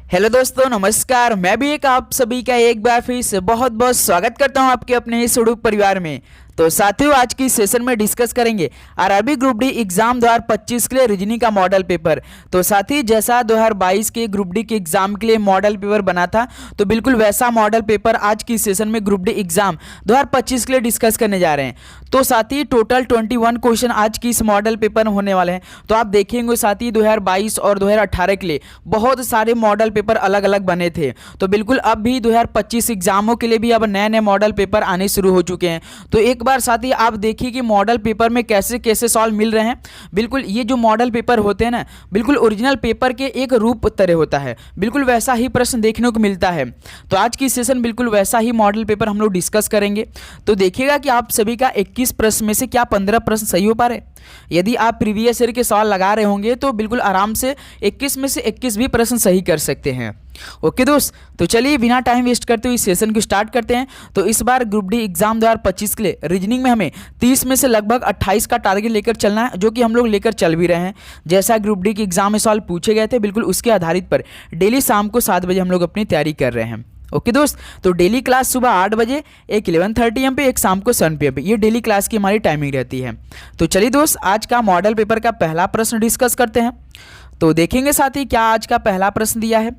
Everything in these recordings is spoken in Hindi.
हेलो दोस्तों, नमस्कार। मैं भी एक आप सभी का एक बार फिर से बहुत बहुत स्वागत करता हूं आपके अपने इस उड़ूक परिवार में। तो साथियों, आज की सेशन में डिस्कस करेंगे आरआरबी ग्रुप डी एग्जाम 2025 के लिए रीजनिंग का मॉडल पेपर। तो साथी, जैसा 2022 के ग्रुप डी के एग्जाम के लिए मॉडल पेपर बना था, तो बिल्कुल वैसा मॉडल पेपर आज की सेशन में ग्रुप डी एग्जाम 2025 के लिए डिस्कस करने जा रहे हैं। तो साथी, टोटल 21 क्वेश्चन आज की इस मॉडल पेपर में होने वाले हैं। तो आप देखेंगे साथी, 2022 और 2018 के लिए बहुत सारे मॉडल पेपर अलग अलग बने थे। तो बिल्कुल अब भी 2025 एग्जामों के लिए भी अब नए नए मॉडल पेपर आने शुरू हो चुके हैं। तो एक बार साथी आप देखिए कि मॉडल पेपर में कैसे कैसे सॉल्व मिल रहे हैं। बिल्कुल ये जो मॉडल पेपर होते हैं ना, बिल्कुल ओरिजिनल पेपर के एक रूप तरह होता है, बिल्कुल वैसा ही प्रश्न देखने को मिलता है। तो आज की सेशन बिल्कुल वैसा ही मॉडल पेपर हम लोग डिस्कस करेंगे। तो देखिएगा कि आप सभी का 21 प्रश्न में से क्या 15 प्रश्न सही हो पा रहे। यदि आप प्रीवियस ईयर के सवाल लगा रहे होंगे तो बिल्कुल आराम से 21 में से 21 भी प्रश्न सही कर सकते हैं। ओके दोस्त, तो चलिए बिना टाइम वेस्ट करते हुए इस सेशन को स्टार्ट करते हैं। तो इस बार ग्रुप डी एग्जाम 2025 के लिए रीजनिंग में हमें 30 में से लगभग 28 का टारगेट लेकर चलना है, जो कि हम लोग लेकर चल भी रहे हैं। जैसा ग्रुप डी के एग्जाम में सवाल पूछे गए थे, बिल्कुल उसके आधारित पर डेली शाम को 7 बजे हम लोग अपनी तैयारी कर रहे हैं। ओके दोस्त, तो डेली क्लास सुबह 8 बजे, एक 11:30 AM पे, एक शाम को 7 PM पे, ये डेली क्लास की हमारी टाइमिंग रहती है। तो चलिए दोस्त, आज का मॉडल पेपर का पहला प्रश्न डिस्कस करते हैं। तो देखेंगे साथी क्या आज का पहला प्रश्न दिया है।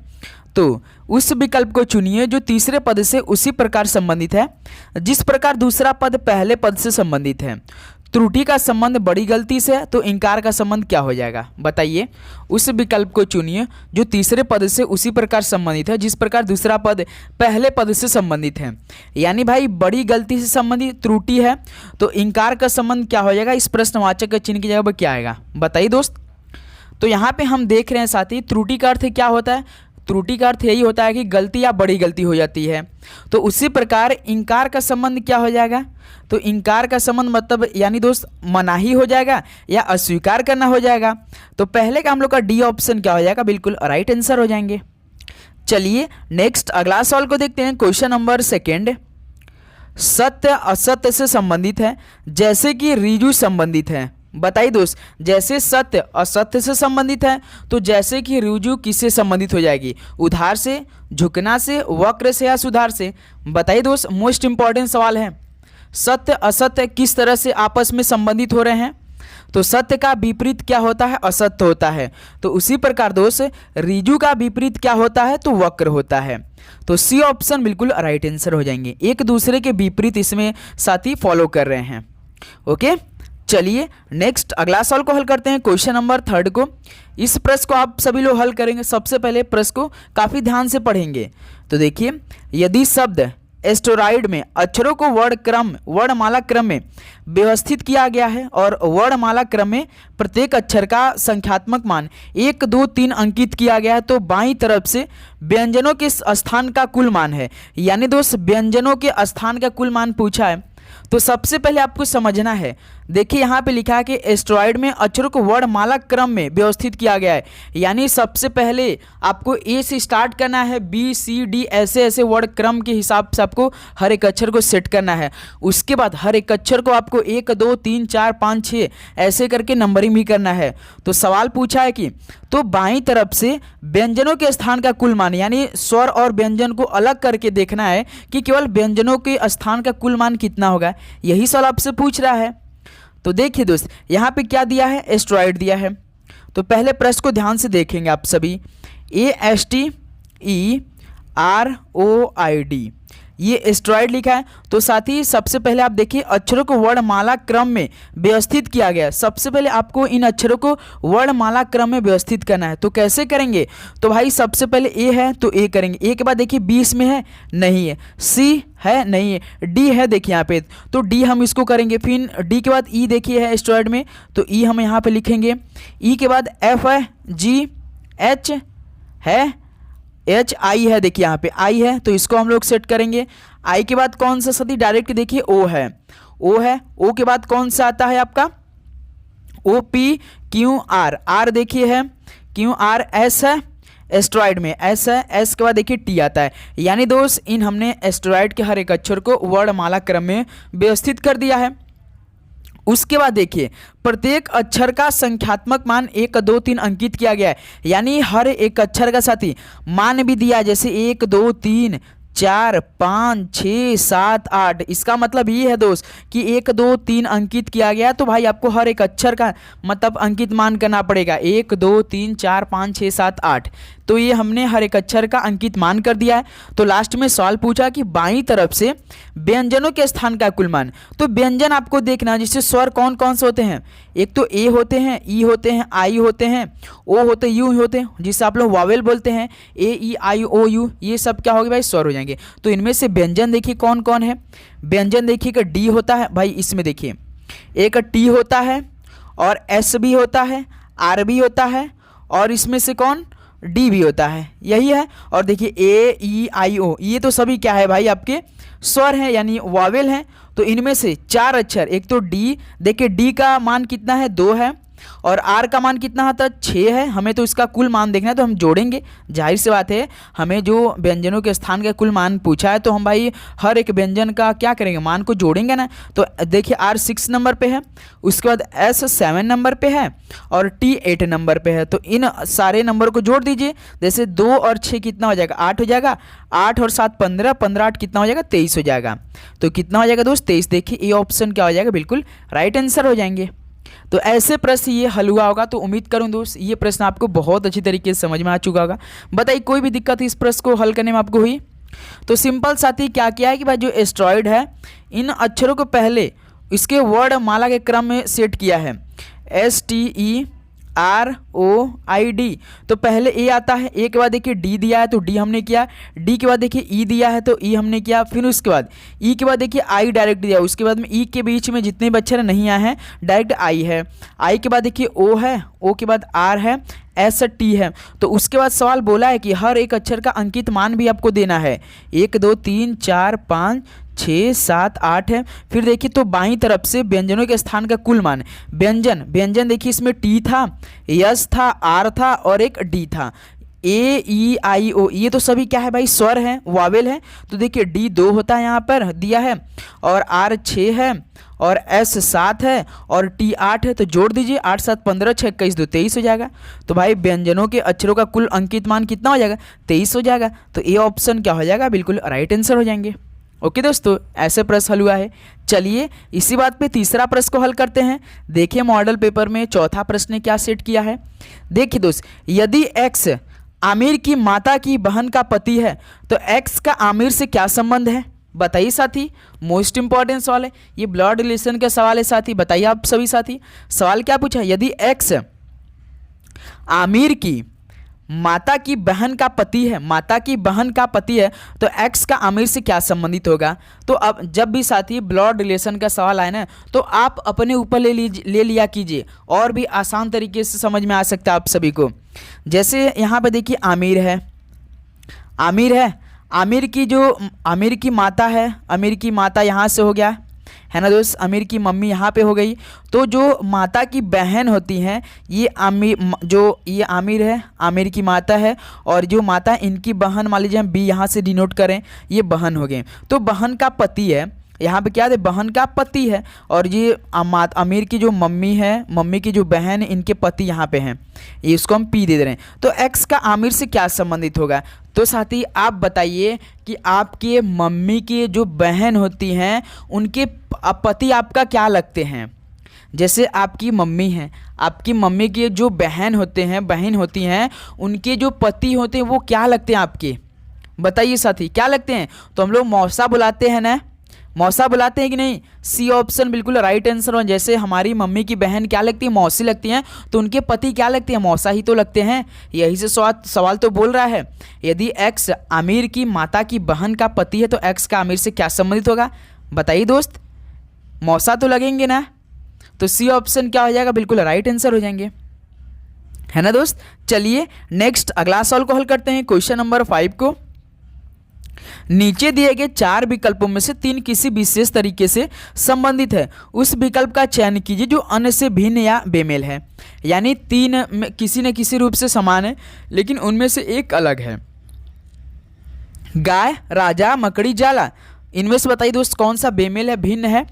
तो उस विकल्प को चुनिए जो तीसरे पद से उसी प्रकार संबंधित है जिस प्रकार दूसरा पद पहले पद से संबंधित है। त्रुटि का संबंध बड़ी गलती से है, तो इंकार का संबंध क्या हो जाएगा बताइए। उस विकल्प को चुनिए जो तीसरे पद से उसी प्रकार संबंधित है जिस प्रकार दूसरा पद पहले पद से संबंधित है। यानी भाई बड़ी गलती से संबंधित त्रुटि है, तो इंकार का संबंध क्या हो जाएगा। इस प्रश्नवाचक के चिन्ह की जगह पर क्या आएगा बताइए दोस्त। तो यहाँ पे हम देख रहे हैं साथी, त्रुटि का अर्थ क्या होता है। त्रुटि का अर्थ यही होता है कि गलती या बड़ी गलती हो जाती है। तो उसी प्रकार इंकार का संबंध क्या हो जाएगा। तो इंकार का संबंध मतलब यानी दोस्त मनाही हो जाएगा या अस्वीकार करना हो जाएगा। तो पहले का हम लोग का डी ऑप्शन क्या हो जाएगा, बिल्कुल राइट आंसर हो जाएंगे। चलिए नेक्स्ट अगला सवाल को देखते हैं। क्वेश्चन नंबर 2, सत्य असत्य से संबंधित है जैसे कि रिजु संबंधित है। बताइए दोस्त, जैसे सत्य असत्य से संबंधित है तो जैसे कि रुजु किससे संबंधित हो जाएगी। उधार से, झुकना से, वक्र से या सुधार से। बताइए दोस्त, मोस्ट इंपॉर्टेंट सवाल है। सत्य असत्य किस तरह से आपस में संबंधित हो रहे हैं। तो सत्य का विपरीत क्या होता है, असत्य होता है। तो उसी प्रकार दोस्त रिजु का विपरीत क्या होता है, तो वक्र होता है। तो सी ऑप्शन बिल्कुल राइट आंसर हो जाएंगे। एक दूसरे के विपरीत इसमें साथी फॉलो कर रहे हैं। ओके, चलिए नेक्स्ट अगला सवाल को हल करते हैं। क्वेश्चन नंबर 3 को, इस प्रश्न को आप सभी लोग हल करेंगे। सबसे पहले प्रश्न को काफ़ी ध्यान से पढ़ेंगे। तो देखिए, यदि शब्द एस्टेरॉयड में अक्षरों को वर्णमाला क्रम में व्यवस्थित किया गया है और वर्णमाला क्रम में प्रत्येक अक्षर का संख्यात्मक मान 1, 2, 3 अंकित किया गया है, तो बाईं तरफ से व्यंजनों के स्थान का कुल मान है। यानी दोस्त व्यंजनों के स्थान का कुल मान पूछा है। तो सबसे पहले आपको समझना है, देखिए यहाँ पे लिखा है कि एस्टेरॉयड में अक्षरों को वर्णमाला क्रम में व्यवस्थित किया गया है। यानी सबसे पहले आपको ए से स्टार्ट करना है, बी सी डी ऐसे ऐसे वर्ण क्रम के हिसाब से आपको हर एक अक्षर को सेट करना है। उसके बाद हर एक अक्षर को आपको 1, 2, 3, 4, 5, 6 ऐसे करके नंबरिंग भी करना है। तो सवाल पूछा है कि तो बाईं तरफ से व्यंजनों के स्थान का कुल मान, यानी स्वर और व्यंजन को अलग करके देखना है कि केवल व्यंजनों के स्थान का कुल मान कितना होगा। यही सवाल आपसे पूछ रहा है। तो देखिए दोस्त, यहाँ पे क्या दिया है, एस्टेरॉयड दिया है। तो पहले प्रश्न को ध्यान से देखेंगे आप सभी। ASTEROID ये एस्टेरॉयड लिखा है। तो साथ ही सबसे पहले आप देखिए अक्षरों को वर्णमाला क्रम में व्यवस्थित किया गया है। सबसे पहले आपको इन अक्षरों को वर्णमाला क्रम में व्यवस्थित करना है। तो कैसे करेंगे, तो भाई सबसे पहले ए है तो ए करेंगे। ए के बाद देखिए बी इसमें है नहीं है, सी है नहीं है, डी है देखिए यहाँ पे, तो डी हम इसको करेंगे। फिर डी के बाद ई देखिए है एस्टेरॉयड में, तो ई हम यहाँ पे लिखेंगे। ई के बाद एफ है, जी एच है, एच आई है देखिए यहाँ पे आई है, तो इसको हम लोग सेट करेंगे। आई के बाद कौन सा सदी डायरेक्ट देखिए ओ है, ओ है। ओ के बाद कौन सा आता है आपका O P Q R, R देखिए है, क्यू आर, एस है एस्टेरॉयड में, एस है, एस के बाद देखिए टी आता है। यानी दोस्त इन हमने एस्टेरॉयड के हर एक अक्षर को वर्णमाला क्रम में व्यवस्थित कर दिया है। उसके बाद देखिए प्रत्येक अक्षर का संख्यात्मक मान 1 2 3 अंकित किया गया है, यानी हर एक अक्षर का साथी मान भी दिया, जैसे 1 2 3 4 5 6 7 8। इसका मतलब ये है दोस्त कि 1 2 3 अंकित किया गया, तो भाई आपको हर एक अक्षर का मतलब अंकित मान करना पड़ेगा, 1 2 3 4 5 6 7 8। तो ये हमने हर एक अक्षर का अंकित मान कर दिया है। तो लास्ट में सवाल पूछा कि बाईं तरफ से व्यंजनों के स्थान का कुल मान। तो व्यंजन आपको देखना जिससे स्वर कौन कौन से होते हैं, एक तो ए होते हैं, ई होते हैं, आई होते हैं, ओ होते हैं, यू होते हैं, जिससे आप लोग वावेल बोलते हैं, ए ई आई ओ यू, ये सब क्या होगा भाई स्वर हो जाएंगे। तो इनमें से व्यंजन देखिए कौन कौन है। व्यंजन देखिएगा डी होता है भाई, इसमें देखिए एक टी होता है और एस भी होता है, आर भी होता है और इसमें से कौन डी भी होता है, यही है। और देखिए ए ई आई ओ, ये तो सभी क्या है भाई आपके स्वर हैं यानी वावेल हैं। तो इनमें से 4 अक्षर, एक तो डी, देखिए डी का मान कितना है 2 है और आर का मान कितना आता है 6 है। हमें तो इसका कुल मान देखना है तो हम जोड़ेंगे, जाहिर सी बात है हमें जो व्यंजनों के स्थान का कुल मान पूछा है तो हम भाई हर एक व्यंजन का क्या करेंगे, मान को जोड़ेंगे ना। तो देखिए आर 6 नंबर पे है, उसके बाद एस 7 नंबर पे है और टी 8 नंबर पे है। तो इन सारे नंबर को जोड़ दीजिए, जैसे 2 और 6 कितना हो जाएगा 8 हो जाएगा, 8 और 7 15, 15 8 कितना हो जाएगा 23 हो जाएगा। तो कितना हो जाएगा दोस्त 23। देखिए ये ऑप्शन क्या हो जाएगा, बिल्कुल राइट आंसर हो जाएंगे। तो ऐसे प्रश्न ये हल हुआ होगा। तो उम्मीद करूं दोस्त ये प्रश्न आपको बहुत अच्छी तरीके से समझ में आ चुका होगा। बताइए कोई भी दिक्कत इस प्रश्न को हल करने में आपको हुई? तो सिंपल साथी क्या किया है कि भाई जो एस्ट्रॉयड है इन अक्षरों को पहले इसके वर्ड माला के क्रम में सेट किया है, STEROID। तो पहले ए आता है, ए के बाद देखिए डी दिया है तो डी हमने किया, डी के बाद देखिए ई दिया है तो ई हमने किया, फिर उसके बाद ई के बाद देखिए आई डायरेक्ट दिया, उसके बाद में ई के बीच में जितने भी अक्षर नहीं आए हैं डायरेक्ट आई है, आई के बाद देखिए ओ है, ओ के बाद आर है, एस टी है। तो उसके बाद सवाल बोला है कि हर एक अक्षर का अंकित मान भी आपको देना है, 1 2 3 4 5 6 7 8 है। फिर देखिए तो बाईं तरफ से व्यंजनों के स्थान का कुल मान, व्यंजन व्यंजन देखिए इसमें टी था, यस था, आर था और एक डी था, ए ई आई ओ, ये तो सभी क्या है भाई स्वर हैं, वावेल हैं। तो देखिए डी 2 होता है यहाँ पर दिया है और आर 6 है और एस 7 है और टी 8 है। तो जोड़ दीजिए 8 7 15 6 21 2 23 हो जाएगा। तो भाई व्यंजनों के अक्षरों का कुल अंकित मान कितना हो जाएगा 23 हो जाएगा। तो ये ऑप्शन क्या हो जाएगा, बिल्कुल राइट आंसर हो जाएंगे। ओके दोस्तों ऐसे प्रश्न हल हुआ है। चलिए इसी बात पे तीसरा प्रश्न को हल करते हैं। देखिए मॉडल पेपर में चौथा प्रश्न ने क्या सेट किया है। देखिए दोस्त यदि एक्स आमिर की माता की बहन का पति है तो एक्स का आमिर से क्या संबंध है, बताइए साथी। मोस्ट इंपॉर्टेंट सवाल है ये, ब्लड रिलेशन का सवाल है साथी। बताइए आप सभी साथी सवाल क्या पूछा, यदि एक्स आमिर की माता की बहन का पति है, माता की बहन का पति है तो एक्स का आमिर से क्या संबंधित होगा। तो अब जब भी साथी ब्लड रिलेशन का सवाल आए ना तो आप अपने ऊपर ले लिया कीजिए और भी आसान तरीके से समझ में आ सकता है आप सभी को। जैसे यहाँ पे देखिए आमिर है, आमिर है, आमिर की माता है, आमिर की माता यहाँ से हो गया है ना दोस्त, आमिर की मम्मी यहाँ पे हो गई। तो जो माता की बहन होती हैं ये ये आमिर है, आमिर की माता है और जो माता इनकी बहन मान लीजिए हम बी यहाँ से डिनोट करें, ये बहन हो गए। तो बहन का पति है यहाँ पे क्या है, बहन का पति है और ये आमिर की जो मम्मी है, मम्मी की जो बहन है इनके पति यहाँ पे हैं, ये इसको हम पी दे रहे हैं। तो एक्स का आमिर से क्या संबंधित होगा। तो साथी आप बताइए कि आपके मम्मी की जो बहन होती हैं उनके पति आपका क्या लगते हैं। जैसे आपकी मम्मी है, आपकी मम्मी के जो बहन होती हैं उनके जो पति होते हैं वो क्या लगते हैं आपके, बताइए साथी क्या लगते हैं। तो हम लोग मौसा बुलाते हैं ना, मौसा बुलाते हैं कि नहीं। सी ऑप्शन बिल्कुल राइट आंसर हो। जैसे हमारी मम्मी की बहन क्या लगती है, मौसी लगती हैं, तो उनके पति क्या लगते हैं, मौसा ही तो लगते हैं। यही से सवाल तो बोल रहा है यदि एक्स आमिर की माता की बहन का पति है तो एक्स का आमिर से क्या संबंधित होगा, बताइए दोस्त, मौसा तो लगेंगे ना। तो सी ऑप्शन क्या हो जाएगा, बिल्कुल राइट आंसर हो जाएंगे, है ना दोस्त। चलिए नेक्स्ट अगला सवाल को हल करते हैं, क्वेश्चन नंबर 5 को। नीचे दिए गए 4 विकल्पों में से 3 किसी विशेष तरीके से संबंधित है, उस विकल्प का चयन कीजिए जो अन्य से भिन्न या बेमेल है। यानी 3 में किसी न किसी रूप से समान है लेकिन उनमें से एक अलग है। गाय, राजा, मकड़ी, जाला। इनमें से बताइए दोस्त कौन सा बेमेल है, भिन्न है।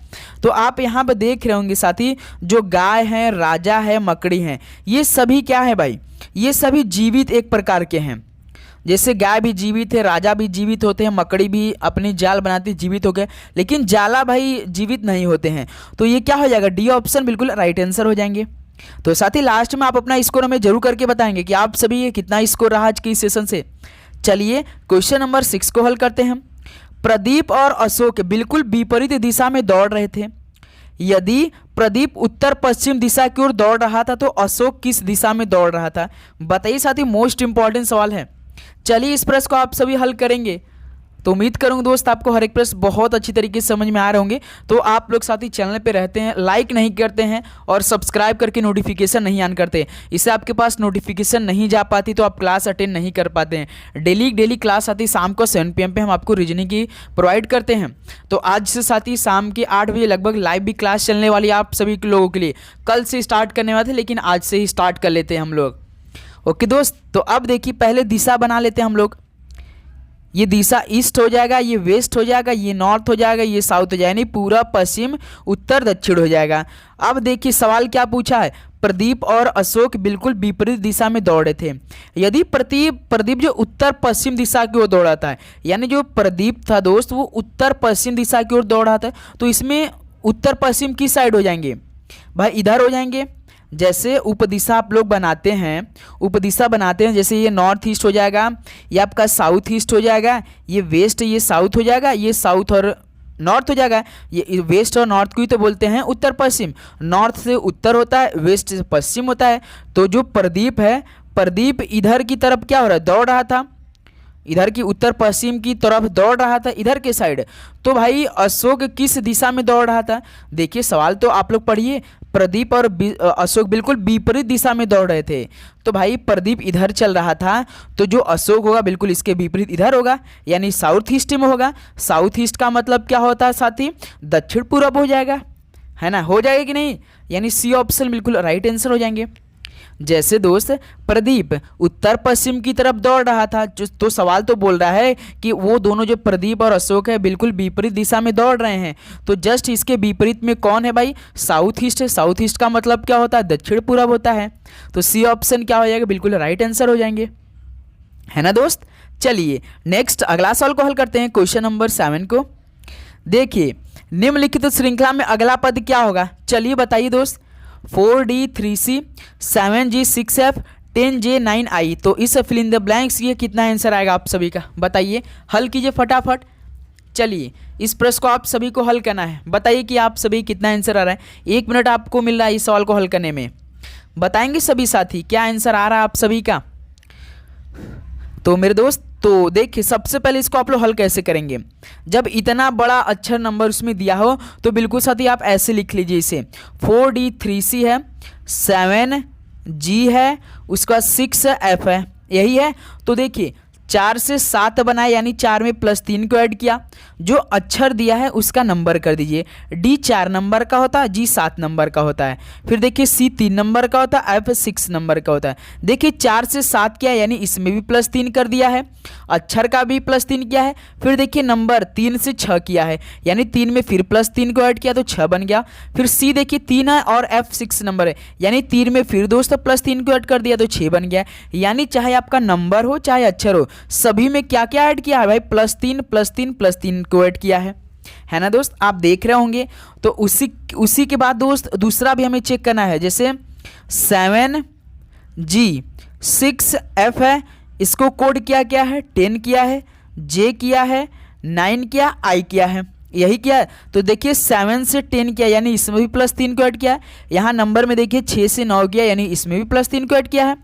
तो आप यहाँ पर देख रहे होंगे साथी, जो गाय है, राजा है, मकड़ी है, ये सभी क्या है भाई, ये सभी जीवित एक प्रकार के हैं। जैसे गाय भी जीवित है, राजा भी जीवित होते हैं, मकड़ी भी अपनी जाल बनाती जीवित हो गए, लेकिन जाला भाई जीवित नहीं होते हैं। तो ये क्या हो जाएगा, डी ऑप्शन बिल्कुल राइट आंसर हो जाएंगे। तो साथ ही लास्ट में आप अपना स्कोर हमें जरूर करके बताएंगे कि आप सभी ये कितना स्कोर रहा आज के इस सेशन से। चलिए क्वेश्चन नंबर 6 को हल करते हैं। प्रदीप और अशोक बिल्कुल विपरीत दिशा में दौड़ रहे थे। यदि प्रदीप उत्तर पश्चिम दिशा की ओर दौड़ रहा था तो अशोक किस दिशा में दौड़ रहा था, बताइए साथी। मोस्ट इंपॉर्टेंट सवाल है। चलिए इस प्रश्न को आप सभी हल करेंगे। तो उम्मीद करूंगा दोस्त आपको हर एक प्रश्न बहुत अच्छी तरीके से समझ में आ रहे होंगे। तो आप लोग साथी चैनल पे रहते हैं, लाइक नहीं करते हैं और सब्सक्राइब करके नोटिफिकेशन नहीं ऑन करते, इससे आपके पास नोटिफिकेशन नहीं जा पाती, तो आप क्लास अटेंड नहीं कर पाते हैं। डेली क्लास आती शाम को 7 PM पे हम आपको रीजनिंग की प्रोवाइड करते हैं। तो आज से साथी शाम के 8 बजे लगभग लाइव भी क्लास चलने वाली है आप सभी लोगों के लिए। कल से स्टार्ट करने वाले थे, लेकिन आज से ही स्टार्ट कर लेते हैं हम लोग। ओके दोस्त, तो अब देखिए पहले दिशा बना लेते हैं हम लोग। ये दिशा ईस्ट हो जाएगा, ये वेस्ट हो जाएगा, ये नॉर्थ हो जाएगा, ये साउथ हो जाएगा, यानी पूरा पश्चिम उत्तर दक्षिण हो जाएगा। अब देखिए सवाल क्या पूछा है, प्रदीप और अशोक बिल्कुल विपरीत दिशा में दौड़े थे। यदि प्रदीप जो उत्तर पश्चिम दिशा की ओर दौड़ा था, यानी जो प्रदीप था दोस्त वो उत्तर पश्चिम दिशा की ओर दौड़ा था, तो इसमें उत्तर पश्चिम किस साइड हो जाएंगे भाई, इधर हो जाएंगे। जैसे उपदिशा आप लोग बनाते हैं, उपदिशा बनाते हैं, जैसे ये नॉर्थ ईस्ट हो जाएगा, ये आपका साउथ ईस्ट हो जाएगा, ये वेस्ट, ये साउथ हो जाएगा, ये साउथ और नॉर्थ हो जाएगा। ये वेस्ट और नॉर्थ को ही तो बोलते हैं उत्तर पश्चिम। नॉर्थ से उत्तर होता है, वेस्ट से पश्चिम होता है। तो जो प्रदीप है, प्रदीप इधर की तरफ क्या हो रहा है, दौड़ रहा था, इधर की उत्तर पश्चिम की तरफ दौड़ रहा था, इधर के साइड। तो भाई अशोक किस दिशा में दौड़ रहा था, देखिए सवाल तो आप लोग पढ़िए। प्रदीप और अशोक बिल्कुल विपरीत दिशा में दौड़ रहे थे। तो भाई प्रदीप इधर चल रहा था, तो जो अशोक होगा बिल्कुल इसके विपरीत इधर होगा, यानी साउथ ईस्ट में होगा। साउथ ईस्ट का मतलब क्या होता है साथी, दक्षिण पूरब हो जाएगा, है ना, हो जाएगा कि नहीं, यानी सी ऑप्शन बिल्कुल राइट आंसर हो जाएंगे। जैसे दोस्त प्रदीप उत्तर पश्चिम की तरफ दौड़ रहा था, तो सवाल तो बोल रहा है कि वो दोनों जो प्रदीप और अशोक है बिल्कुल विपरीत दिशा में दौड़ रहे हैं। तो जस्ट इसके विपरीत में कौन है भाई, साउथ ईस्ट है। साउथ ईस्ट का मतलब क्या होता है, दक्षिण पूरब होता है। तो सी ऑप्शन क्या हो जाएगा, बिल्कुल राइट आंसर हो जाएंगे, है ना दोस्त। चलिए नेक्स्ट अगला सवाल को हल करते हैं, क्वेश्चन नंबर 7 को। देखिए निम्नलिखित श्रृंखला में अगला पद क्या होगा, चलिए बताइए दोस्त। 4D 3C 7G 6F 10J 9I। तो इस फिल इन द ब्लैंक्स ये कितना आंसर आएगा आप सभी का, बताइए, हल कीजिए फटाफट। चलिए इस प्रश्न को आप सभी को हल करना है, बताइए कि आप सभी कितना आंसर आ रहा है। 1 मिनट आपको मिल रहा है इस सवाल को हल करने में, बताएंगे सभी साथी क्या आंसर आ रहा है आप सभी का। तो मेरे दोस्त तो देखिए सबसे पहले इसको आप लोग हल कैसे करेंगे, जब इतना बड़ा अक्षर नंबर उसमें दिया हो तो बिल्कुल साथी आप ऐसे लिख लीजिए इसे। 4D 3C है, 7G है, उसके बाद 6F है, यही है। तो देखिए 4 से 7 बनाए, यानी 4 में +3 को ऐड किया, जो अक्षर दिया है उसका नंबर कर दीजिए। D 4 नंबर का होता है, G 7 नंबर का होता है। फिर देखिए C 3 नंबर का होता है, F 6 नंबर का होता है। देखिए 4 से 7 किया, यानी इसमें भी +3 कर दिया है, अक्षर का भी +3 किया है। फिर देखिए नंबर 3 से 6 किया है, यानी 3 में फिर +3 को ऐड किया तो 6 बन गया। फिर C देखिए 3 है और F 6 नंबर है, यानी 3 में फिर दोस्त +3 को ऐड कर दिया तो 6 बन गया। यानी चाहे आपका नंबर हो चाहे अक्षर हो, सभी में क्या क्या ऐड किया है भाई, +3 को ऐड किया है ना दोस्त, आप देख रहे होंगे। तो उसी के बाद दोस्त दूसरा भी हमें चेक करना है, जैसे 7G 6F है, इसको कोड क्या है, 10 किया है, J किया है, 9 किया, I किया है, यही किया है। तो देखिए 7 से 10 किया, यानी इसमें भी +3 को ऐड किया है। यहाँ नंबर में देखिए 6 से 9 किया, यानी इसमें भी +3 को ऐड किया है।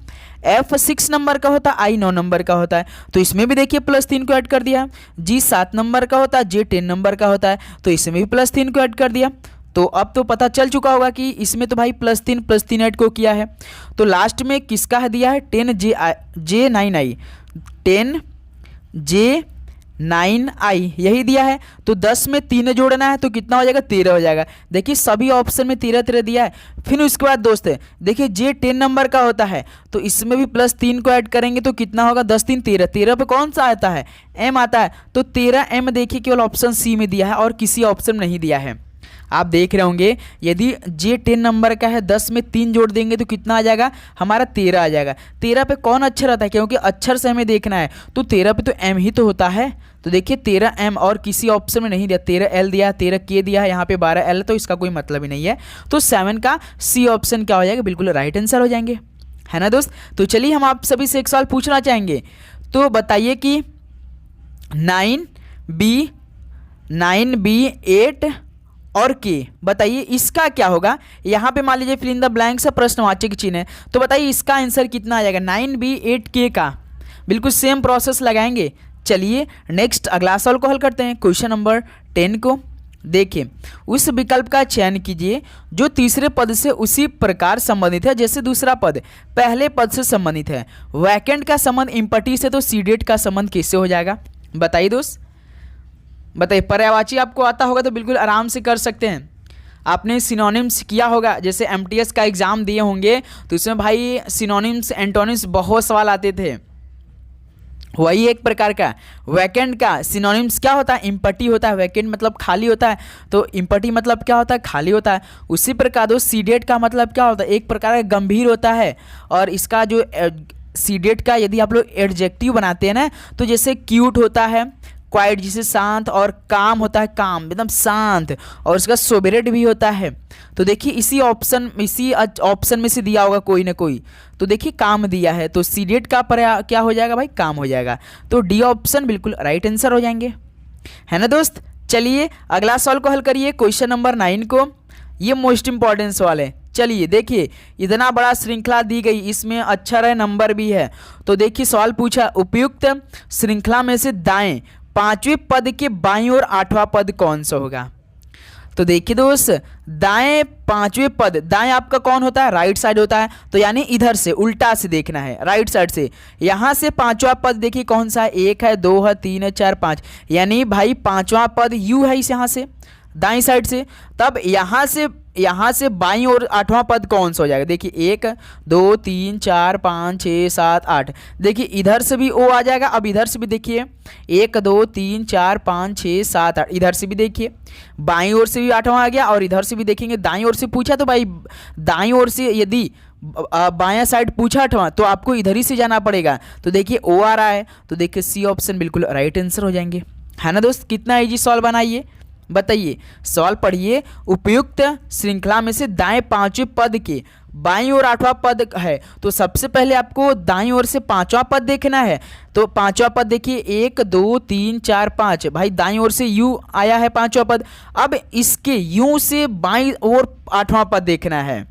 F 6 नंबर का होता है, I 9 नंबर का होता है, तो इसमें भी देखिए +3 को ऐड कर दिया। G 7 नंबर का होता है, J 10 नंबर का होता है, तो इसमें भी +3 को ऐड कर दिया। तो अब तो पता चल चुका होगा कि इसमें तो भाई +3 ऐड को किया है। तो लास्ट में किसका दिया है, 10J 9I, 10J 9i यही दिया है। तो 10 में 3 जोड़ना है तो कितना हो जाएगा 13 हो जाएगा। देखिए सभी ऑप्शन में 13 13 दिया है। फिर उसके बाद दोस्त देखिए जे 10 नंबर का होता है तो इसमें भी +3 को ऐड करेंगे तो कितना होगा 10 3 13। 13 पे कौन सा आता है m आता है तो 13m देखिए केवल ऑप्शन सी में दिया है और किसी ऑप्शन में नहीं दिया है। आप देख रहे होंगे यदि जे 10 नंबर का है 10 में 3 जोड़ देंगे तो कितना आ जाएगा हमारा 13 आ जाएगा। 13 पे कौन अक्षर आता है क्योंकि अक्षर से हमें देखना है तो 13 पे तो m ही तो होता है। तो देखिए 13m और किसी ऑप्शन में नहीं दिया, 13l दिया है, 13k दिया है, यहाँ पे 12l तो इसका कोई मतलब ही नहीं है। तो 7 का सी ऑप्शन क्या हो जाएगा बिल्कुल राइट आंसर हो जाएंगे, है ना दोस्त। तो चलिए हम आप सभी से एक सवाल पूछना चाहेंगे। तो बताइए कि 9b 8 और के बताइए इसका क्या होगा। यहाँ पे मान लीजिए फिल इन द ब्लैंक से प्रश्नवाचक चिन्ह है तो बताइए इसका आंसर कितना आ जाएगा 9b 8k का। बिल्कुल सेम प्रोसेस लगाएंगे। चलिए नेक्स्ट अगला सवाल को हल करते हैं। क्वेश्चन नंबर 10 को देखिए, उस विकल्प का चयन कीजिए जो तीसरे पद से उसी प्रकार संबंधित है जैसे दूसरा पद पहले पद से संबंधित है। वैकेंट का संबंध इम्पटी से तो सीडेट का संबंध किससे हो जाएगा बताइए दोस्त। बताइए पर्यायवाची आपको आता होगा तो बिल्कुल आराम से कर सकते हैं। आपने सिनोनिम्स किया होगा, जैसे एमटीएस का एग्जाम दिए होंगे तो इसमें भाई सिनोनिम्स एंटोनिम्स बहुत सवाल आते थे। वही एक प्रकार का वैकेंट का सिनोनिम्स क्या होता है इम्पटी होता है। वैकेंट मतलब खाली होता है तो इम्पटी मतलब क्या होता है खाली होता है। उसी प्रकार दो सीडेट का मतलब क्या होता है एक प्रकार का गंभीर होता है। और इसका जो सीडेट का यदि आप लोग एडजेक्टिव बनाते हैं ना तो जैसे क्यूट होता है, क्वाइट जिसे शांत, और काम होता है काम एकदम शांत, और इसका सोबरेट भी होता है। तो देखिए इसी ऑप्शन में से दिया होगा कोई ना कोई। तो देखिए काम दिया है तो सीडेट का क्या हो जाएगा भाई काम हो जाएगा। तो डी ऑप्शन बिल्कुल राइट आंसर हो जाएंगे, है ना दोस्त। चलिए अगला सवाल को हल करिए क्वेश्चन नंबर 9 को। ये मोस्ट इंपॉर्टेंट सवाल है। चलिए देखिए इतना बड़ा श्रृंखला दी गई, इसमें अक्षर है नंबर भी है। तो देखिए सवाल पूछा उपयुक्त श्रृंखला में से दाएं 5वें पद के बाईं और 8वां पद कौन सा होगा। तो देखिए दोस्त दाएं 5वें पद, दाएं आपका कौन होता है राइट साइड होता है तो यानी इधर से उल्टा से देखना है राइट साइड से। यहाँ से 5वां पद देखिए कौन सा है 1 है 2 है 3 है 4 5, यानी भाई 5वां पद यू है इस यहाँ से दाईं साइड से। तब यहाँ से बाईं और 8वां पद कौन सा हो जाएगा। देखिए 1 2 3 4 5 6 7 8, देखिए इधर से भी ओ आ जाएगा। अब इधर से भी देखिए 1 2 3 4 5 6 7 8, इधर से भी देखिए बाईं ओर से भी 8वां आ गया और इधर से भी देखेंगे दाईं ओर से पूछा तो भाई दाईं ओर से यदि बायां साइड पूछा 8वां तो आपको इधर ही से जाना पड़ेगा। तो देखिए ओ आ रहा है तो देखिए सी ऑप्शन बिल्कुल राइट आंसर हो जाएंगे, है ना दोस्त। कितना इजी सवाल बनाइए बताइए। सवाल पढ़िए उपयुक्त श्रृंखला में से दाएं 5वें पद के बाईं ओर 8वां पद है तो सबसे पहले आपको दाईं ओर से 5वां पद देखना है। तो 5वां पद देखिए 1 2 3 4 5, भाई दाईं ओर से यू आया है 5वां पद। अब इसके यू से बाईं ओर 8वां पद देखना है।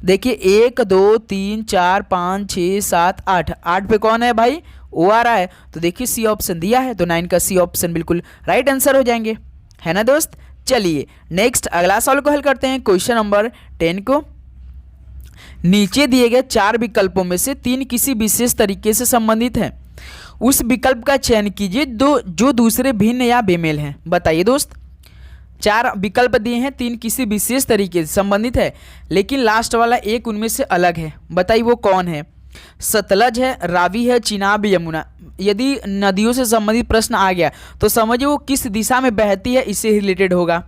देखिए 1 2 3 4 5 6 7 8, 8 पे कौन है भाई ओ आ रहा है तो देखिए सी ऑप्शन दिया है तो 9 का सी ऑप्शन बिल्कुल राइट आंसर हो जाएंगे, है ना दोस्त। चलिए नेक्स्ट अगला सवाल को हल करते हैं क्वेश्चन नंबर 10 को। नीचे दिए गए 4 विकल्पों में से 3 किसी विशेष तरीके से संबंधित हैं। उस विकल्प का चयन कीजिए जो दूसरे भिन्न या बेमेल हैं। बताइए दोस्त 4 विकल्प दिए हैं, 3 किसी विशेष तरीके से संबंधित है लेकिन लास्ट वाला एक उनमें से अलग है। बताइए वो कौन है। सतलज है, रावी है, चिनाब, यमुना। यदि नदियों से संबंधित प्रश्न आ गया तो समझिए वो किस दिशा में बहती है इससे रिलेटेड होगा,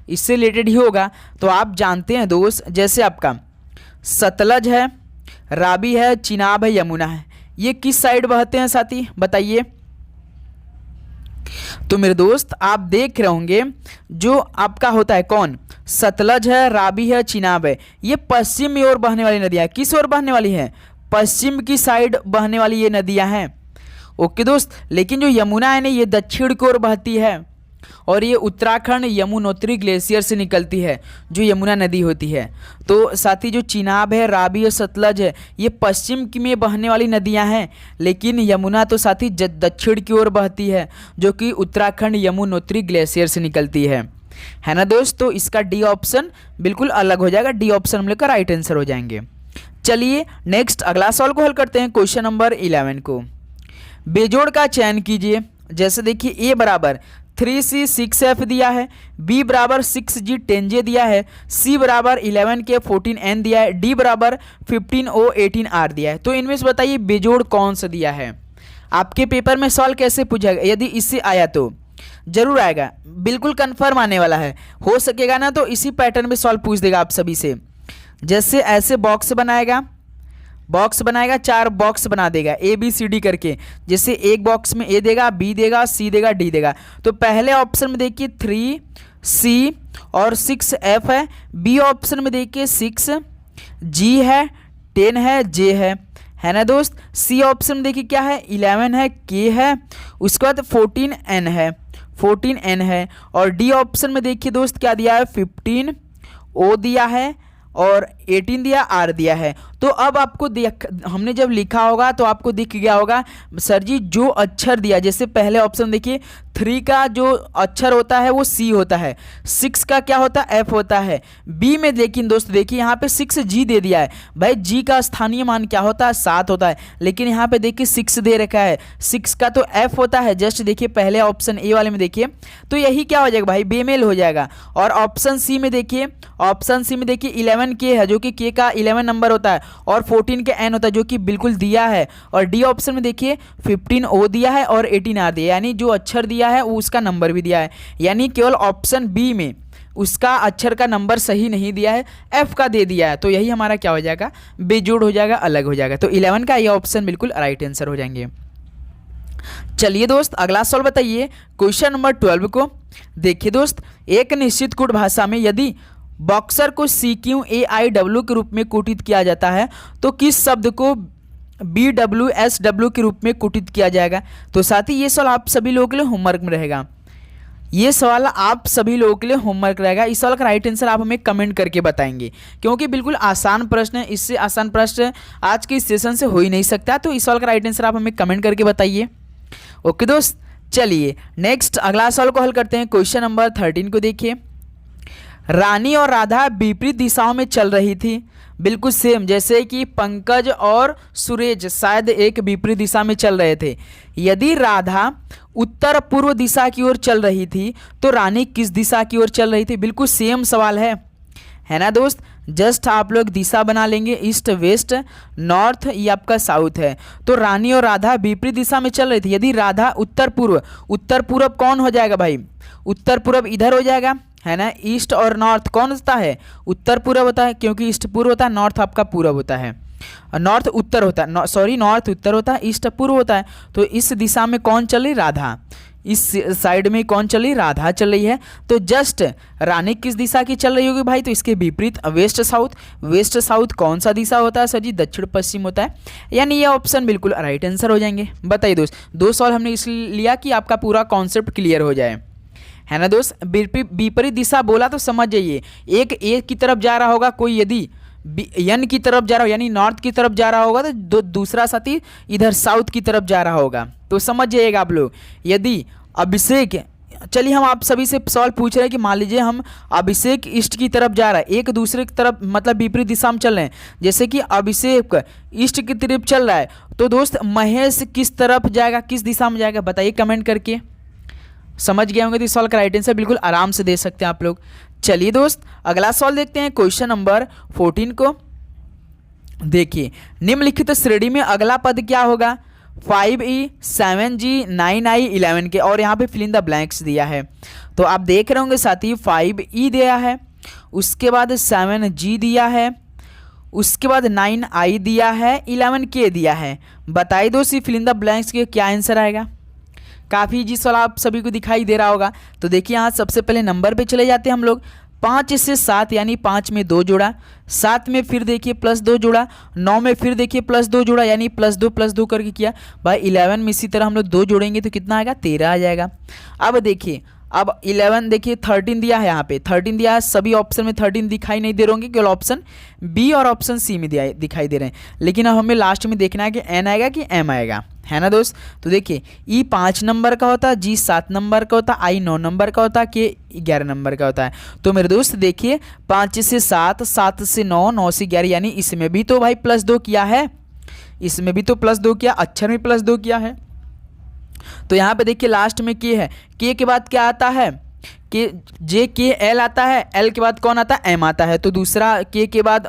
इससे रिलेटेड ही होगा। तो आप जानते हैं दोस्त जैसे आपका सतलज है, रावी है, चिनाब है, यमुना है, ये किस साइड बहते हैं साथी बताइए। तो मेरे दोस्त आप देख रहे होंगे जो आपका होता है कौन सतलज है, रावी है, चिनाब है, ये पश्चिम की ओर बहने वाली नदियाँ। किस ओर बहने वाली है पश्चिम की साइड बहने वाली ये नदियाँ हैं। ओके दोस्त, लेकिन जो यमुना है ना ये दक्षिण की ओर बहती है और ये उत्तराखंड यमुनोत्री ग्लेशियर से निकलती है जो यमुना नदी होती है। तो साथ ही जो चिनाब है, रावी और सतलज है ये पश्चिम की में बहने वाली नदियां हैं, लेकिन यमुना तो साथ ही दक्षिण की ओर बहती है जो कि उत्तराखंड यमुनोत्री ग्लेशियर से निकलती है ना दोस्त। तो इसका डी ऑप्शन बिल्कुल अलग हो जाएगा, डी ऑप्शन हम लोग का राइट आंसर हो जाएंगे। चलिए नेक्स्ट अगला सवाल को हल करते हैं क्वेश्चन नंबर 11 को। बेजोड़ का चयन कीजिए जैसे देखिए ए बराबर 3C 6F दिया है, बी बराबर 6G 10J दिया है, सी बराबर 11K 14N दिया है, डी बराबर 15O 18R दिया है। तो इनमें से बताइए बेजोड़ कौन सा दिया है। आपके पेपर में सवाल कैसे पूछेगा, यदि इससे आया तो जरूर आएगा, बिल्कुल कंफर्म आने वाला है। हो सकेगा ना तो इसी पैटर्न में सवाल पूछ देगा आप सभी से। जैसे ऐसे बॉक्स बनाएगा, 4 बॉक्स बना देगा ए बी सी डी करके। जैसे एक बॉक्स में ए देगा, बी देगा, सी देगा, डी देगा। तो पहले ऑप्शन में देखिए 3C और 6F है, बी ऑप्शन में देखिए 6G है, 10 है, J है ना दोस्त। सी ऑप्शन में देखिए क्या है, 11 है, K है, उसके बाद 14N है। और डी ऑप्शन में देखिए दोस्त क्या दिया है, 15O दिया है और 18 दिया, R दिया है। तो अब आपको हमने जब लिखा होगा तो आपको दिख गया होगा सर जी जो अक्षर दिया, जैसे पहले ऑप्शन देखिए 3 का जो अक्षर होता है वो C होता है, 6 का क्या होता है F होता है, B में लेकिन दोस्त देखिए यहाँ पे 6G दे दिया है। भाई G का स्थानीय मान क्या होता है, 7 होता है, लेकिन यहाँ पे देखिए 6 दे रखा है, 6 का तो F होता है। जस्ट देखिए पहले ऑप्शन ए वाले में देखिए, तो यही क्या हो जाएगा भाई, बेमेल हो जाएगा। और ऑप्शन सी में देखिए 11K है जो कि K का 11 नंबर होता है, और 14 का N होता है जो कि बिल्कुल दिया है। और डी ऑप्शन में देखिए 15O दिया है और 18R दिया है, यानी जो अक्षर दिया है वो उसका नंबर भी दिया है। यानी केवल ऑप्शन बी में उसका अक्षर का नंबर सही नहीं दिया है, F का दे दिया है। तो यही हमारा क्या हो जाएगा, बेजोड़ हो जाएगा, अलग हो जाएगा। तो 11 का ये ऑप्शन बिल्कुल राइट आंसर हो जाएंगे। चलिए दोस्त अगला सवाल बताइए, क्वेश्चन नंबर 12 को देखिए दोस्त। एक निश्चित कोड भाषा में यदि बॉक्सर को CQAIW के रूप में कोटित किया जाता है तो किस शब्द को BWSW के रूप में कोटित किया जाएगा। तो साथ ही ये सवाल आप सभी लोगों के लिए होमवर्क में रहेगा, ये सवाल आप सभी लोगों के लिए होमवर्क रहेगा। इस सवाल का राइट आंसर आप हमें कमेंट करके बताएंगे, क्योंकि बिल्कुल आसान प्रश्न है, इससे आसान प्रश्न आज के इस सेशन से हो ही नहीं सकता। तो इस सवाल का राइट आंसर आप हमें कमेंट करके बताइए। ओके दोस्त, चलिए नेक्स्ट अगला सवाल को हल करते हैं। क्वेश्चन नंबर 13 को देखिए। रानी और राधा विपरीत दिशाओं में चल रही थी, बिल्कुल सेम जैसे कि पंकज और सुरेश शायद एक विपरीत दिशा में चल रहे थे। यदि राधा उत्तर पूर्व दिशा की ओर चल रही थी तो रानी किस दिशा की ओर चल रही थी। बिल्कुल सेम सवाल है ना दोस्त। जस्ट आप लोग दिशा बना लेंगे, ईस्ट वेस्ट नॉर्थ, ये आपका साउथ है। तो रानी और राधा विपरीत दिशा में चल रही थी। यदि राधा उत्तर पूर्व कौन हो जाएगा भाई, उत्तर पूर्व इधर हो जाएगा, है ना। ईस्ट और नॉर्थ कौन होता है, उत्तर पूर्व होता है, क्योंकि ईस्ट पूर्व होता है, नॉर्थ आपका पूर्व होता है, नॉर्थ उत्तर होता है, सॉरी नॉर्थ उत्तर होता है, ईस्ट पूर्व होता है। तो इस दिशा में कौन चल रही, राधा। इस साइड में कौन चल रही, राधा चल रही है। तो जस्ट रानी किस दिशा की चल रही होगी भाई, तो इसके विपरीत वेस्ट साउथ कौन सा दिशा होता है सर जी, दक्षिण पश्चिम होता है। यानी ये ऑप्शन बिल्कुल राइट आंसर हो जाएंगे। बताइए दोस्त, 2 सवाल हमने इसलिए लिया कि आपका पूरा कॉन्सेप्ट क्लियर हो जाए, है ना दोस्त। विपरीत दिशा बोला तो समझ जाइए, एक ए की तरफ जा रहा होगा कोई, यदि एन की तरफ जा रहा हो यानी नॉर्थ की तरफ जा रहा होगा, तो दूसरा साथी इधर साउथ की तरफ जा रहा होगा। तो समझ जाइएगा आप लोग। यदि अभिषेक, चलिए हम आप सभी से सवाल पूछ रहे हैं कि मान लीजिए हम अभिषेक ईस्ट की तरफ जा रहा है, एक दूसरे की तरफ मतलब विपरीत दिशा में चल रहे हैं। जैसे कि अभिषेक ईस्ट की तरफ चल रहा है, तो दोस्त महेश किस तरफ जाएगा, किस दिशा में जाएगा, बताइए कमेंट करके। समझ गए होंगे तो इस सवाल का राइट आंसर बिल्कुल आराम से दे सकते हैं आप लोग। चलिए दोस्त अगला सवाल देखते हैं, क्वेश्चन नंबर 14 को देखिए। निम्नलिखित श्रेणी में अगला पद क्या होगा, 5E 7G 9I 11K, और यहाँ पे फिल इन द ब्लैंक्स दिया है। तो आप देख रहे होंगे साथी 5E दिया है, उसके बाद 7G दिया है, उसके बाद 9I दिया है, 11K दिया है। बताइए दोस्त फिल इन द ब्लैंक्स के क्या आंसर आएगा। काफ़ी इजी सवाल आप सभी को दिखाई दे रहा होगा। तो देखिए यहाँ सबसे पहले नंबर पे चले जाते हैं हम लोग। 5 से 7 यानी 5 में 2 जोड़ा, 7 में फिर देखिए +2 जोड़ा, 9 में फिर देखिए +2 जोड़ा, यानी +2 करके किया भाई। 11 में इसी तरह हम लोग 2 जोड़ेंगे तो कितना आएगा, 13 आ जाएगा। अब देखिए अब 11 देखिए 13 दिया है, यहाँ पे 13 दिया है, सभी ऑप्शन में 13 दिखाई नहीं दे रहे होंगे, केवल ऑप्शन बी और ऑप्शन सी में दिखाई दे रहे हैं। लेकिन अब हमें लास्ट में देखना है कि एन आएगा कि एम आएगा, है ना दोस्त। तो देखिए ई 5 नंबर का होता है, जी 7 नंबर का होता है, आई 9 नंबर का होता है, के 11 नंबर का होता है। तो मेरे दोस्त देखिए 5 से 7, 7 से 9, 9 से 11, यानी इसमें भी तो भाई +2 किया है, इसमें भी तो +2 किया, अक्षर में +2 किया है। तो यहाँ पे देखिए लास्ट में के है, के बाद क्या आता है, के जे के एल आता है, एल के बाद कौन आता है, एम आता है। तो दूसरा के बाद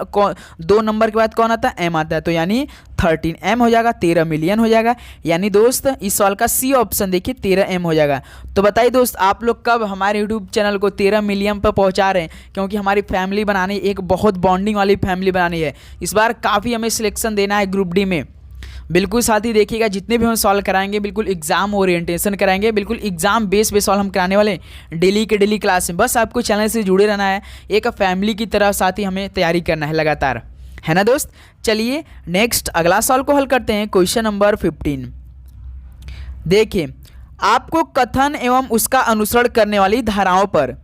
2 नंबर के बाद कौन आता है, एम आता है। तो यानी 13 एम हो जाएगा, 13 मिलियन हो जाएगा। यानी दोस्त इस सवाल का सी ऑप्शन देखिए 13 एम हो जाएगा। तो बताइए दोस्त आप लोग कब हमारे यूट्यूब चैनल को 13 मिलियन पर पहुंचा रहे हैं, क्योंकि हमारी फैमिली बनानी, एक बहुत बॉन्डिंग वाली फैमिली बनानी है। इस बार काफ़ी हमें सिलेक्शन देना है ग्रुप डी में। बिल्कुल साथ ही देखिएगा जितने भी हम सॉल्व कराएंगे बिल्कुल एग्जाम ओरिएंटेशन कराएंगे, बिल्कुल एग्जाम बेस पे सॉल्व हम कराने वाले डेली के डेली क्लास में। बस आपको चैनल से जुड़े रहना है, एक फैमिली की तरह साथ ही हमें तैयारी करना है लगातार, है ना दोस्त। चलिए नेक्स्ट अगला सवाल को हल करते हैं। क्वेश्चन नंबर 15 देखिए, आपको कथन एवं उसका अनुसरण करने वाली धाराओं पर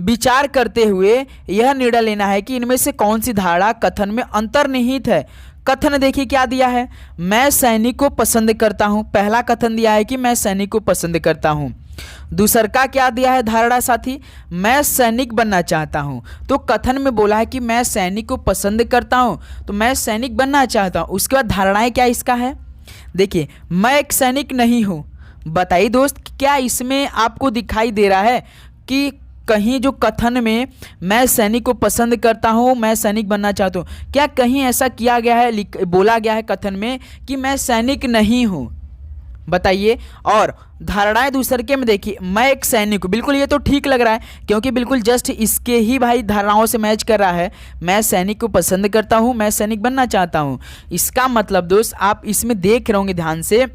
विचार करते हुए यह निर्णय लेना है कि इनमें से कौन सी धारा कथन में अंतर्निहित है। कथन देखिए क्या दिया है, मैं सैनिक को पसंद करता हूं। पहला कथन दिया है कि मैं सैनिक को पसंद करता हूं। दूसर का क्या दिया है धारणा साथी, मैं सैनिक बनना चाहता हूं। तो कथन में बोला है कि मैं सैनिक को पसंद करता हूं, तो मैं सैनिक बनना चाहता हूं। उसके बाद धारणाएं क्या इसका है, देखिए मैं एक सैनिक नहीं हूं। बताइए दोस्त क्या इसमें आपको दिखाई दे रहा है कि कहीं जो कथन में मैं सैनिक को पसंद करता हूं, मैं सैनिक बनना चाहता हूं, क्या कहीं ऐसा किया गया है, बोला गया है कथन में कि मैं सैनिक नहीं हूं। बताइए। और धारणाएं दूसरे के में देखिए, मैं एक सैनिक हूं, बिल्कुल ये तो ठीक लग रहा है क्योंकि बिल्कुल जस्ट इसके ही भाई धारणाओं से मैच कर रहा है। मैं सैनिक को पसंद करता हूं, मैं सैनिक बनना चाहता हूं। इसका मतलब दोस्त आप इसमें देख रहे होंगे ध्यान से,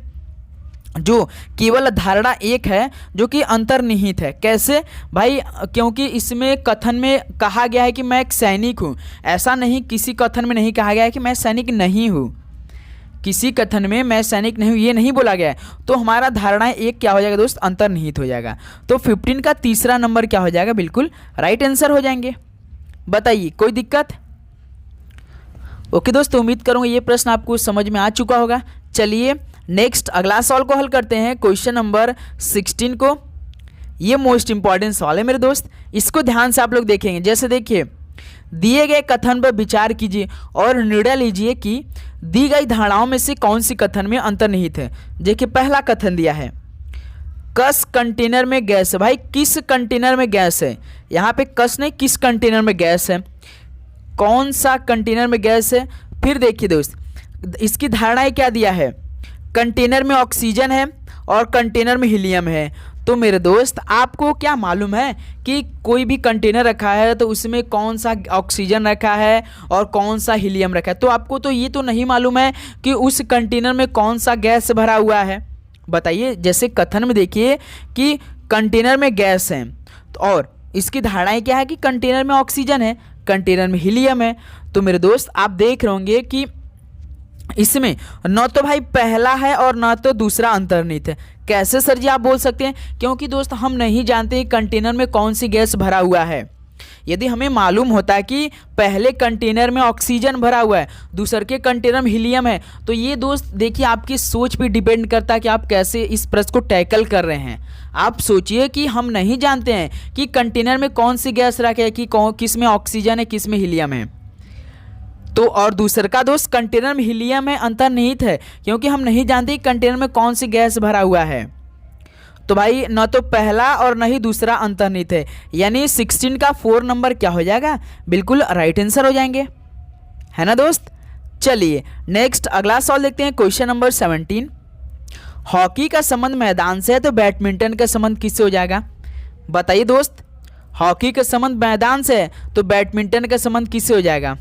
जो केवल धारणा एक है जो कि अंतर्निहित है। कैसे भाई, क्योंकि इसमें कथन में कहा गया है कि मैं एक सैनिक हूँ, ऐसा नहीं, किसी कथन में नहीं कहा गया है कि मैं सैनिक नहीं हूँ। किसी कथन में मैं सैनिक नहीं हूँ ये नहीं बोला गया है। तो हमारा धारणा एक क्या हो जाएगा दोस्त, अंतर्निहित हो जाएगा। तो 15 का तीसरा नंबर क्या हो जाएगा, बिल्कुल राइट आंसर हो जाएंगे। बताइए कोई दिक्कत। ओके दोस्तों, उम्मीद करूँगा ये प्रश्न आपको समझ में आ चुका होगा। चलिए नेक्स्ट अगला सवाल को हल करते हैं, क्वेश्चन नंबर 16 को। ये मोस्ट इंपॉर्टेंट सवाल है मेरे दोस्त, इसको ध्यान से आप लोग देखेंगे। जैसे देखिए, दिए गए कथन पर विचार कीजिए और निर्णय लीजिए कि दी गई धारणाओं में से कौन सी कथन में अंतर्निहित है। देखिए पहला कथन दिया है, कस कंटेनर में गैस है। भाई किस कंटेनर में गैस है, यहाँ पे कस नहीं, किस कंटेनर में गैस है, कौन सा कंटेनर में गैस है। फिर देखिए दोस्त, इसकी धारणाएं क्या दिया है, कंटेनर में ऑक्सीजन है और कंटेनर में हीलियम है। तो मेरे दोस्त आपको क्या मालूम है कि कोई भी कंटेनर रखा है तो उसमें कौन सा ऑक्सीजन रखा है और कौन सा हीलियम रखा है। तो आपको तो ये तो नहीं मालूम है कि उस कंटेनर में कौन सा गैस भरा हुआ है। बताइए, जैसे कथन में देखिए कि कंटेनर में गैस है और इसकी धारणाएं क्या है कि कंटेनर में ऑक्सीजन है, कंटेनर में हीलियम है। तो मेरे दोस्त आप देख रहे होंगे कि इसमें न तो भाई पहला है और न तो दूसरा अंतर्निहित है। कैसे सर जी आप बोल सकते हैं, क्योंकि दोस्त हम नहीं जानते कंटेनर में कौन सी गैस भरा हुआ है। यदि हमें मालूम होता है कि पहले कंटेनर में ऑक्सीजन भरा हुआ है, दूसरे के कंटेनर में हीलियम है, तो ये दोस्त देखिए आपकी सोच पे डिपेंड करता है कि आप कैसे इस प्रश्न को टैकल कर रहे हैं। आप सोचिए कि हम नहीं जानते हैं कि कंटेनर में कौन सी गैस रखे है, कि किस में ऑक्सीजन है किस में हीलियम है। तो और दूसरा का दोस्त कंटेनर में हीलियम है अंतर्निहित है, क्योंकि हम नहीं जानते कंटेनर में कौन सी गैस भरा हुआ है। तो भाई न तो पहला और न ही दूसरा अंतर्निहित है, यानी 16 का 4 नंबर क्या हो जाएगा, बिल्कुल राइट आंसर हो जाएंगे, है ना दोस्त। चलिए नेक्स्ट अगला सवाल देखते हैं, क्वेश्चन नंबर 17। हॉकी का संबंध मैदान से है तो बैडमिंटन का संबंध किससे हो जाएगा। बताइए दोस्त, हॉकी का संबंध मैदान से है तो बैडमिंटन का संबंध किससे हो जाएगा।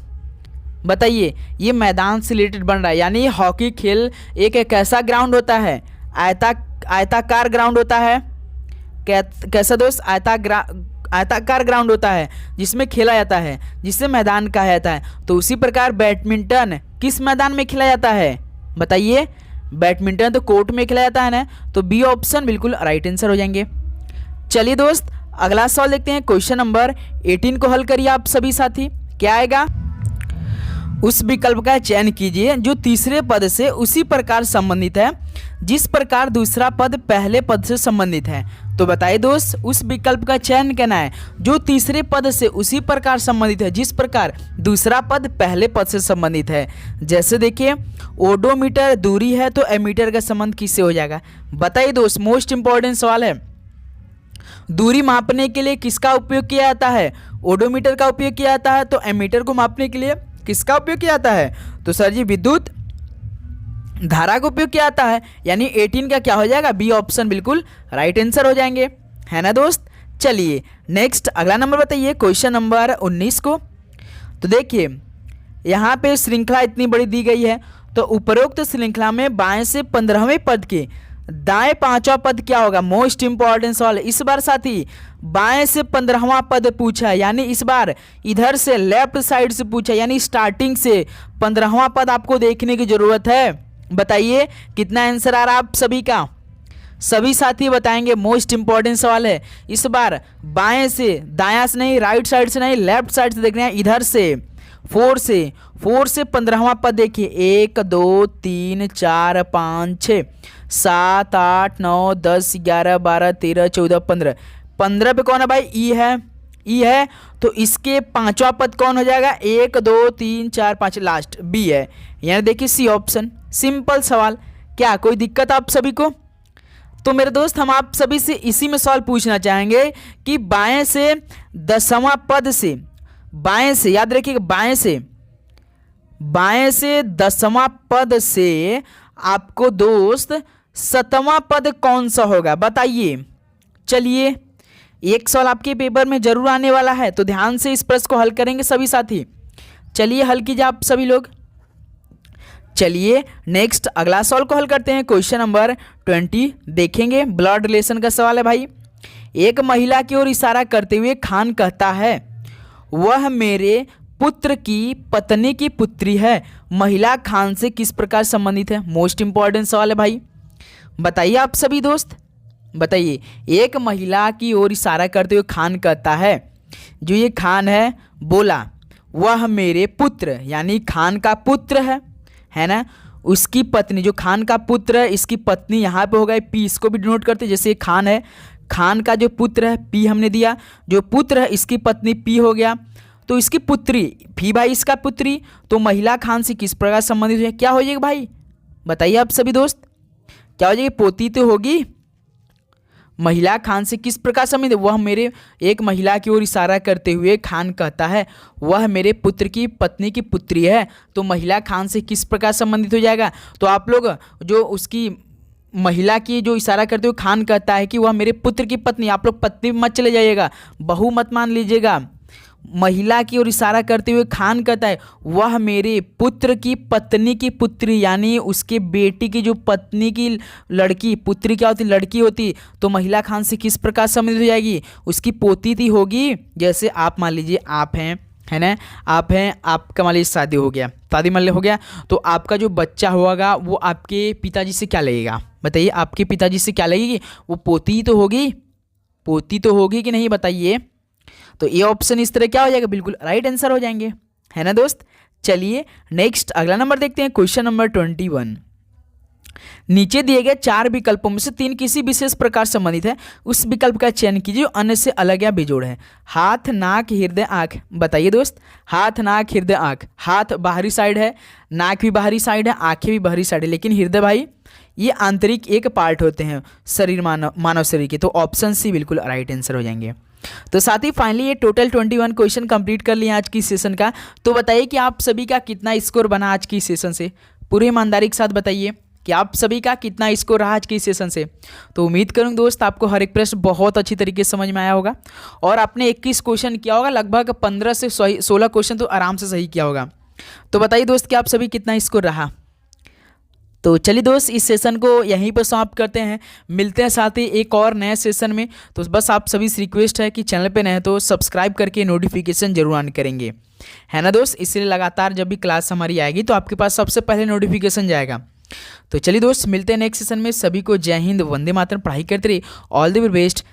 बताइए, ये मैदान से रिलेटेड बन रहा है, यानी हॉकी खेल एक ऐसा ग्राउंड होता है, आयताकार ग्राउंड होता है। कैसा दोस्त, आयताकार ग्राउंड होता है जिसमें खेला जाता है, जिसे मैदान कहा जाता है। तो उसी प्रकार बैडमिंटन किस मैदान में खेला जाता है। बताइए, बैडमिंटन तो कोर्ट में खेला जाता है ना, तो बी ऑप्शन बिल्कुल राइट आंसर हो जाएंगे। चलिए दोस्त अगला सवाल देखते हैं, क्वेश्चन नंबर 18 को हल करिए आप सभी साथी। क्या आएगा, उस विकल्प का चयन कीजिए जो तीसरे पद से उसी प्रकार संबंधित है जिस प्रकार दूसरा पद पहले पद से संबंधित है। तो बताइए दोस्त, उस विकल्प का चयन करना है जो तीसरे पद से उसी प्रकार संबंधित है जिस प्रकार दूसरा पद पहले पद से संबंधित है। जैसे देखिए, ओडोमीटर दूरी है तो एमीटर का संबंध किससे हो जाएगा? बताइए दोस्त, मोस्ट इंपॉर्टेंट सवाल है। दूरी मापने के लिए किसका उपयोग किया जाता है? ओडोमीटर का उपयोग किया जाता है। तो एमीटर को मापने के लिए किसका उपयोग किया जाता है? तो सर जी, विद्युत धारा का उपयोग किया जाता है। यानी 18 का क्या हो जाएगा? बी ऑप्शन बिल्कुल राइट आंसर हो जाएंगे, है ना दोस्त। चलिए नेक्स्ट अगला नंबर बताइए, क्वेश्चन नंबर 19 को। तो देखिए यहाँ पे श्रृंखला इतनी बड़ी दी गई है, तो उपरोक्त श्रृंखला में बाएं से 15वें पद के दाएं 5वां पद क्या होगा? मोस्ट इंपॉर्टेंट सवाल है। इस बार साथी बाएं से 15वां पद पूछा है, यानी इस बार इधर से लेफ्ट साइड से पूछा है, यानी स्टार्टिंग से 15वां पद आपको देखने की जरूरत है। बताइए कितना आंसर आ रहा है आप सभी का? सभी साथी बताएंगे, मोस्ट इंपॉर्टेंट सवाल है। इस बार बाएं से, दायां से नहीं, राइट साइड से नहीं, लेफ्ट साइड से देखना है, इधर से 4 से 15वां पद देखिए। 1 2 3 4 5 6 7 8 9 10 11 12 13 14 15। 15 पे कौन है भाई? ई है। तो इसके 5वां पद कौन हो जाएगा? 1 2 3 4 5 लास्ट बी है। यानी देखिए सी ऑप्शन। सिंपल सवाल, क्या कोई दिक्कत आप सभी को? तो मेरे दोस्त, हम आप सभी से इसी में सवाल पूछना चाहेंगे कि बाएं से 10वां पद से, बाएं से याद रखिएगा, बाएं से 10वां पद से आपको दोस्त 7वां पद कौन सा होगा? बताइए। चलिए एक सवाल आपके पेपर में जरूर आने वाला है, तो ध्यान से इस प्रश्न को हल करेंगे सभी साथी। चलिए हल कीजिए आप सभी लोग। चलिए नेक्स्ट अगला सवाल को हल करते हैं। क्वेश्चन नंबर 20 देखेंगे, ब्लड रिलेशन का सवाल है भाई। एक महिला की ओर इशारा करते हुए खान कहता है, वह मेरे पुत्र की पत्नी की पुत्री है। महिला खान से किस प्रकार संबंधित है? मोस्ट इंपॉर्टेंट सवाल है भाई। बताइए आप सभी दोस्त, बताइए। एक महिला की ओर इशारा करते हुए खान कहता है, जो ये खान है बोला, वह मेरे पुत्र, यानी खान का पुत्र है ना। उसकी पत्नी, जो खान का पुत्र है, इसकी पत्नी यहाँ पे हो गई पी, इसको भी डिनोट करते, जैसे खान है, खान का जो पुत्र है पी हमने दिया, जो पुत्र है इसकी पत्नी पी हो गया, तो इसकी पुत्री भी भाई इसका पुत्री, तो महिला खान से किस प्रकार संबंधित है? क्या हो जाएगा भाई? बताइए आप सभी दोस्त, क्या हो जाएगी? पोती तो होगी। महिला खान से किस प्रकार संबंधित? वह मेरे, एक महिला की ओर इशारा करते हुए खान कहता है, वह मेरे पुत्र की पत्नी की पुत्री है, तो महिला खान से किस प्रकार संबंधित हो जाएगा? तो आप लोग जो उसकी महिला की जो इशारा करते हुए खान कहता है कि वह मेरे पुत्र की पत्नी, आप लोग पत्नी मत चले जाइएगा, बहू मत मान लीजिएगा। महिला की ओर इशारा करते हुए खान कहता है, वह मेरे पुत्र की पत्नी की पुत्री, यानी उसके बेटी की जो पत्नी की लड़की, पुत्री क्या होती? लड़की होती, तो महिला खान से किस प्रकार संबंधित हो जाएगी? उसकी पोती थी होगी। जैसे आप मान लीजिए आप हैं, है ना, आप हैं, आपका मान लीजिए शादी हो गया, शादी मान लीजिए हो गया, तो आपका जो बच्चा होगा वो आपके पिताजी से क्या लगेगा? बताइए, आपके पिताजी से क्या लगेगी? वो पोती तो होगी, पोती तो होगी कि नहीं? बताइए। तो ये ऑप्शन इस तरह क्या हो जाएगा? बिल्कुल राइट आंसर हो जाएंगे, है ना दोस्त। चलिए नेक्स्ट अगला नंबर देखते हैं, क्वेश्चन नंबर 21। नीचे दिए गए 4 विकल्पों में से 3 किसी विशेष प्रकार संबंधित है, उस विकल्प का चयन कीजिए जो अन्य से अलग या बेजोड़ है। हाथ, नाक, हृदय, आंख। बताइए दोस्त, हाथ, नाक, हृदय, आंख। हाथ बाहरी साइड है, नाक भी बाहरी साइड है, आंखें भी बाहरी साइड है, लेकिन हृदय भाई ये आंतरिक एक पार्ट होते हैं शरीर, मानव शरीर के, तो ऑप्शन सी बिल्कुल राइट आंसर हो जाएंगे। तो साथ ही फाइनली ये टोटल 21 क्वेश्चन कंप्लीट कर लिए आज की सेशन का। तो बताइए कि आप सभी का कितना स्कोर बना आज की सेशन से? पूरी ईमानदारी के साथ बताइए कि आप सभी का कितना स्कोर रहा आज की सेशन से। तो उम्मीद करूँ दोस्त आपको हर एक प्रश्न बहुत अच्छी तरीके से समझ में आया होगा और आपने 21 क्वेश्चन किया होगा, लगभग 15 से 16 क्वेश्चन तो आराम से सही किया होगा। तो बताइए दोस्त कि आप सभी कितना स्कोर रहा। तो चलिए दोस्त इस सेशन को यहीं पर समाप्त करते हैं, मिलते हैं साथ ही एक और नए सेशन में। तो बस आप सभी से रिक्वेस्ट है कि चैनल पे नए हैं तो सब्सक्राइब करके नोटिफिकेशन जरूर ऑन करेंगे, है ना दोस्त। इसलिए लगातार जब भी क्लास हमारी आएगी तो आपके पास सबसे पहले नोटिफिकेशन जाएगा। तो चलिए दोस्त मिलते हैं नेक्स्ट सेशन में। सभी को जय हिंद, वंदे मातरम, पढ़ाई करते रहिए, ऑल द वेरी बेस्ट,